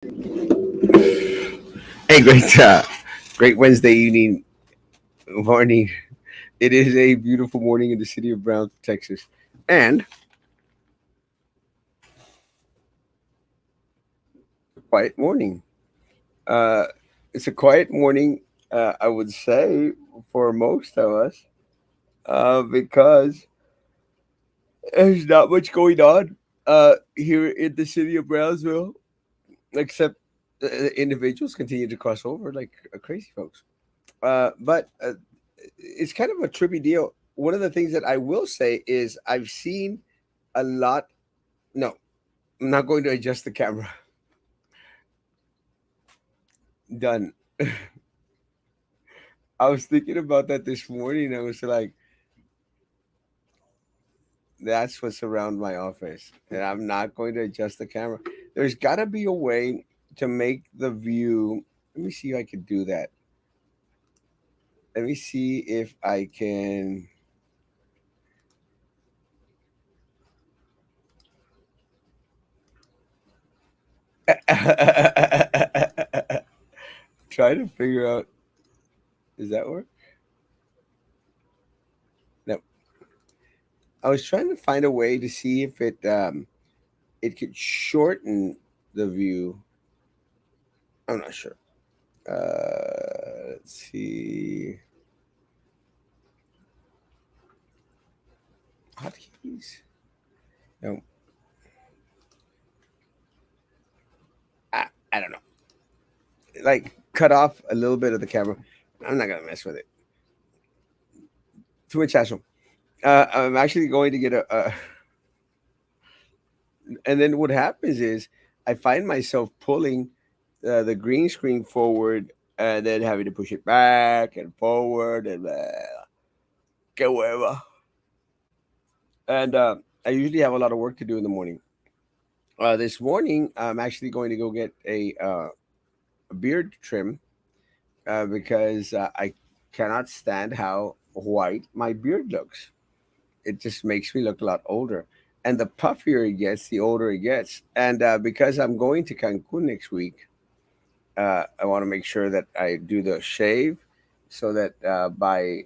Hey, great Wednesday evening, morning. It is a beautiful morning in the city of Brownsville, Texas, and a quiet morning. Uh, it's a quiet morning, I would say, for most of us, because there's not much going on here in the city of Brownsville, except individuals continue to cross over like crazy folks. But it's kind of a trippy deal. One of the things that I will say is I've seen a lot. No, I'm not going to adjust the camera. Done. I was thinking about that this morning. I was like, that's what's around my office. And I'm not going to adjust the camera. There's got to be a way to make the view. Let me see if I can do that. Let me see if I can. Try to figure out. Does that work? No. I was trying to find a way to see if it could shorten the view. I'm not sure. Let's see. Hotkeys? No, I don't know. Like cut off a little bit of the camera. I'm not gonna mess with it. Too much hassle. I'm actually going to get and then what happens is I find myself pulling the green screen forward and then having to push it back and forward and get wherever. And I usually have a lot of work to do in the morning. This morning, I'm actually going to go get a beard trim because I cannot stand how white my beard looks. It just makes me look a lot older. And the puffier it gets, the older it gets. And because I'm going to Cancun next week, I want to make sure that I do the shave so that by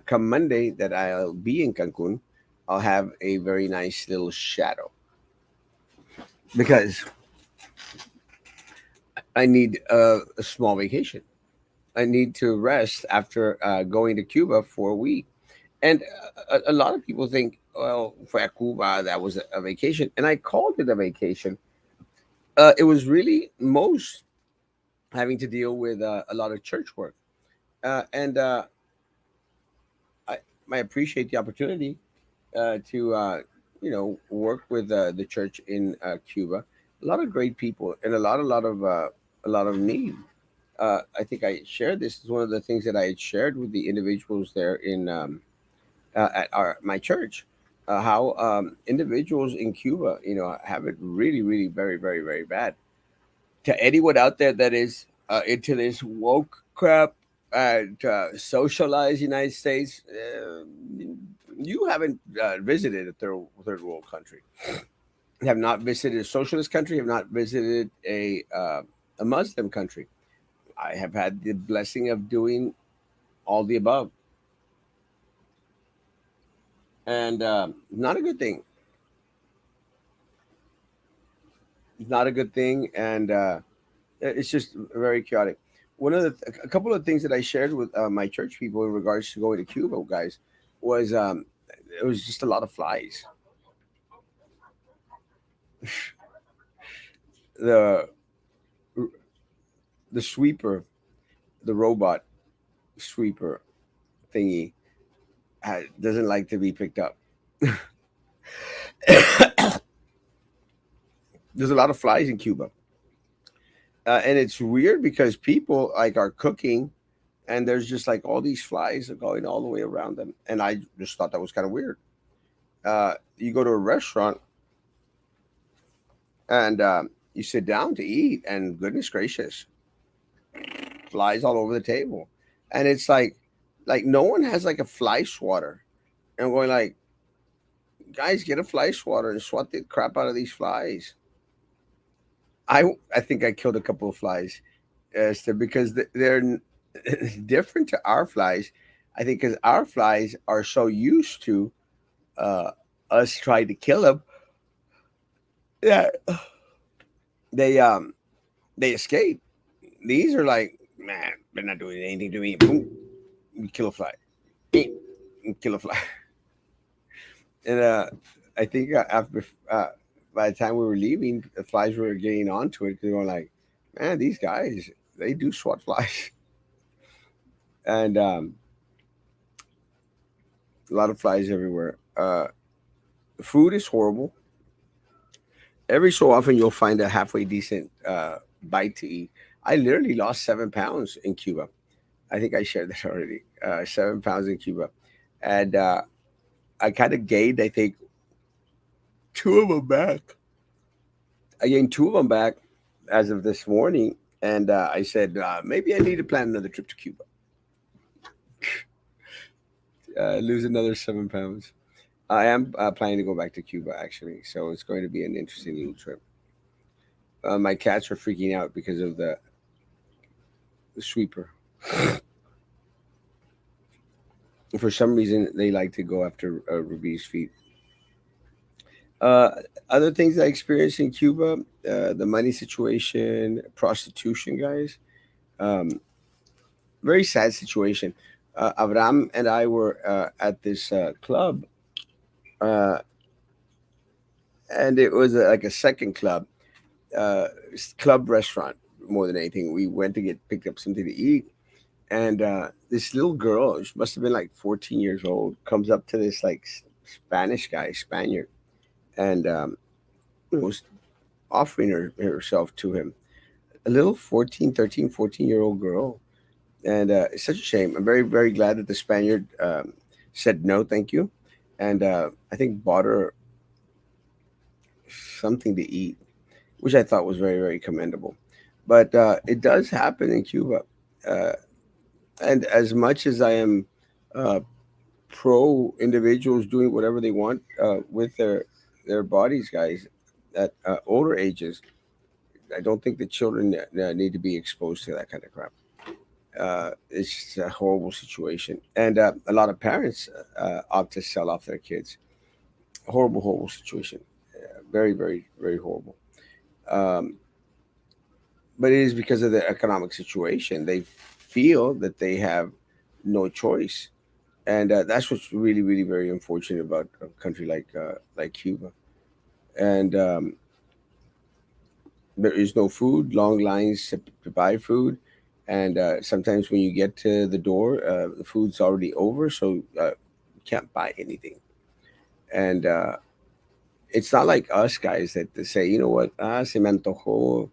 come Monday that I'll be in Cancun, I'll have a very nice little shadow because I need a small vacation. I need to rest after going to Cuba for a week. And a lot of people think, well, for Cuba, that was a vacation. And I called it a vacation. It was really most having to deal with a lot of church work. And I, I appreciate the opportunity to work with the church in Cuba. A lot of great people and a lot of need. I think I shared this. Is one of the things that I had shared with the individuals there in at our my church. How individuals in Cuba, have it really, really very, very, very bad. To anyone out there that is into this woke crap and socialized United States, you haven't visited a third world country. Have not visited a socialist country. Have not visited a Muslim country. I have had the blessing of doing all the above, and not a good thing. Not a good thing, and it's just very chaotic. A couple of things that I shared with my church people in regards to going to Cuba, guys, was it was just a lot of flies. The the sweeper, the robot sweeper thingy, doesn't like to be picked up. There's a lot of flies in Cuba, and it's weird because people like are cooking, and there's just like all these flies are going all the way around them, and I just thought that was kind of weird. You go to a restaurant and you sit down to eat, and goodness gracious, flies all over the table, and it's like no one has like a fly swatter, and I'm going like, guys, get a fly swatter and swat the crap out of these flies. I think I killed a couple of flies, because they're different to our flies. I think because our flies are so used to uh, us trying to kill them, yeah, they um they escape. These are like, man, they're not doing anything to me. Boom, you kill a fly. Boom, you kill a fly. And I think after by the time we were leaving, the flies were getting onto it because they were like, man, these guys, they do swat flies, and a lot of flies everywhere. Food is horrible. Every so often, you'll find a halfway decent bite to eat. I literally lost 7 pounds in Cuba. I think I shared that already. 7 pounds in Cuba, and I kind of gained, I think, two of them back. I gained two of them back as of this morning, and I said maybe I need to plan another trip to Cuba, lose another 7 pounds. I am planning to go back to Cuba actually, so it's going to be an interesting little trip. My cats are freaking out because of the sweeper. For some reason, they like to go after Ruby's feet. Uh, Other things I experienced in Cuba, the money situation, prostitution, guys. Um, Very sad situation. Avram and I were at this club, uh, and it was like a second club, club restaurant more than anything. We went to get picked up something to eat, and this little girl, she must have been like 14 years old, comes up to this like Spanish guy, Spaniard, and was offering herself to him. A little 14, 13, 14-year-old girl. And it's such a shame. I'm very, very glad that the Spaniard said no, thank you, and I think bought her something to eat, which I thought was very, very commendable. But it does happen in Cuba, uh, and as much as I am uh, pro individuals doing whatever they want with their bodies, guys, at older ages, I don't think the children need to be exposed to that kind of crap. It's just a horrible situation, and a lot of parents opt to sell off their kids. Horrible, horrible situation. Very, very, very horrible. Um, but it is because of the economic situation. They feel that they have no choice, and that's what's really, really very unfortunate about a country like Cuba. And there is no food, long lines to buy food, and sometimes when you get to the door, the food's already over, so you can't buy anything. And it's not like us guys that say, you know what, se me antojó,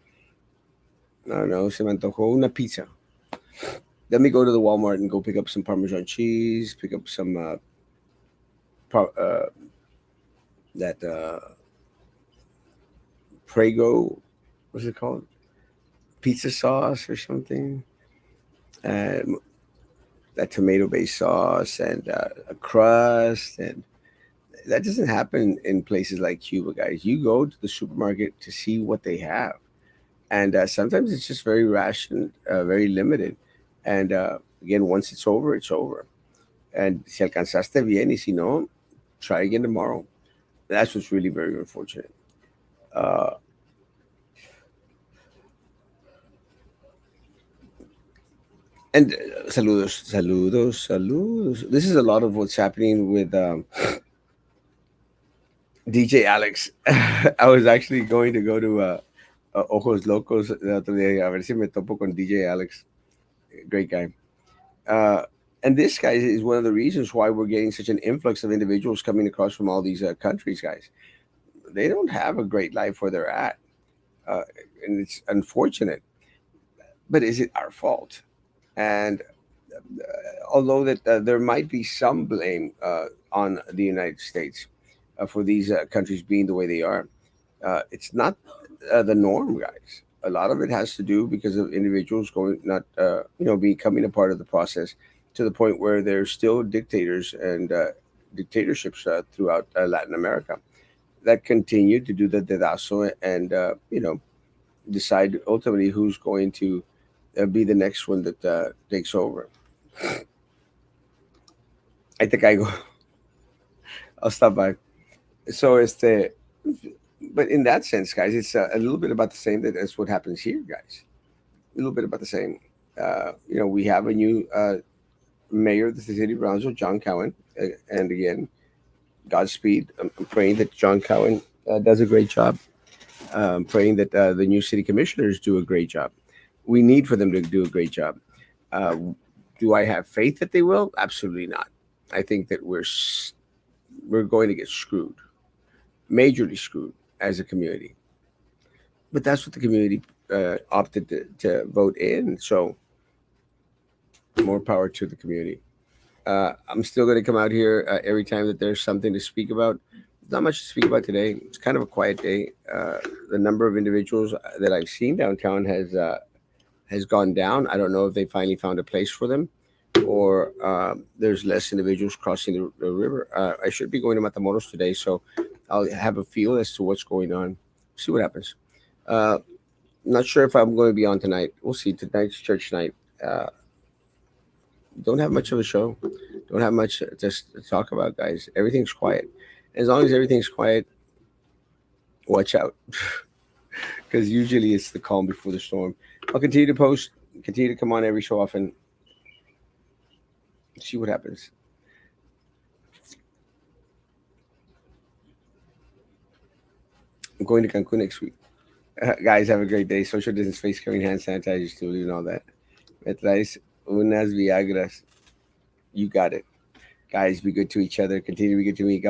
I don't know, se me antojó una pizza. Let me go to the Walmart and go pick up some Parmesan cheese, pick up some par- uh, that Prego, what's it called, pizza sauce or something. Um, that tomato based sauce and a crust, and that doesn't happen in places like Cuba, guys. You go to the supermarket to see what they have, and sometimes it's just very rationed, very limited, and again, once it's over, it's over. And si alcanzaste bien, y si no, try again tomorrow. That's what's really very unfortunate. uh, and saludos, saludos, saludos. This is a lot of what's happening with DJ Alex. I was actually going to go to Ojos Locos the other day, a ver si me topo con DJ Alex. Great guy. Uh, and this guy is one of the reasons why we're getting such an influx of individuals coming across from all these countries, guys. They don't have a great life where they're at. Uh, and it's unfortunate. But is it our fault? And although that there might be some blame on the United States for these countries being the way they are, it's not the norm, guys. A lot of it has to do because of individuals going not becoming a part of the process to the point where there's still dictators and dictatorships throughout Latin America that continue to do the dedazo and decide ultimately who's going to be the next one that takes over. I think I go. I'll stop by. So it's the, but in that sense, guys, it's a little bit about the same. That's what happens here, guys. A little bit about the same. We have a new mayor of the city of Brownsville, John Cowan, and again, Godspeed. I'm praying that John Cowan does a great job. Praying that the new city commissioners do a great job. We need for them to do a great job. Uh, do I have faith that they will? Absolutely not. I think that we're going to get screwed, majorly screwed as a community. But that's what the community opted to vote in. So more power to the community. I'm still going to come out here every time that there's something to speak about. Not much to speak about today. It's kind of a quiet day. The number of individuals that I've seen downtown has gone down. I don't know if they finally found a place for them, or there's less individuals crossing the river. I should be going to Matamoros today, so I'll have a feel as to what's going on. See what happens. Uh, Not sure if I'm going to be on tonight. We'll see. Tonight's church night. Uh, don't have much of a show. Don't have much to talk about, guys. Everything's quiet. As long as everything's quiet, watch out, because usually it's the calm before the storm. I'll continue to post, continue to come on every so often, see what happens. I'm going to Cancun next week. Guys, have a great day. Social distance, face covering, hand sanitizer, still doing all that. Me traes unas Viagras. You got it. Guys, be good to each other. Continue to be good to me.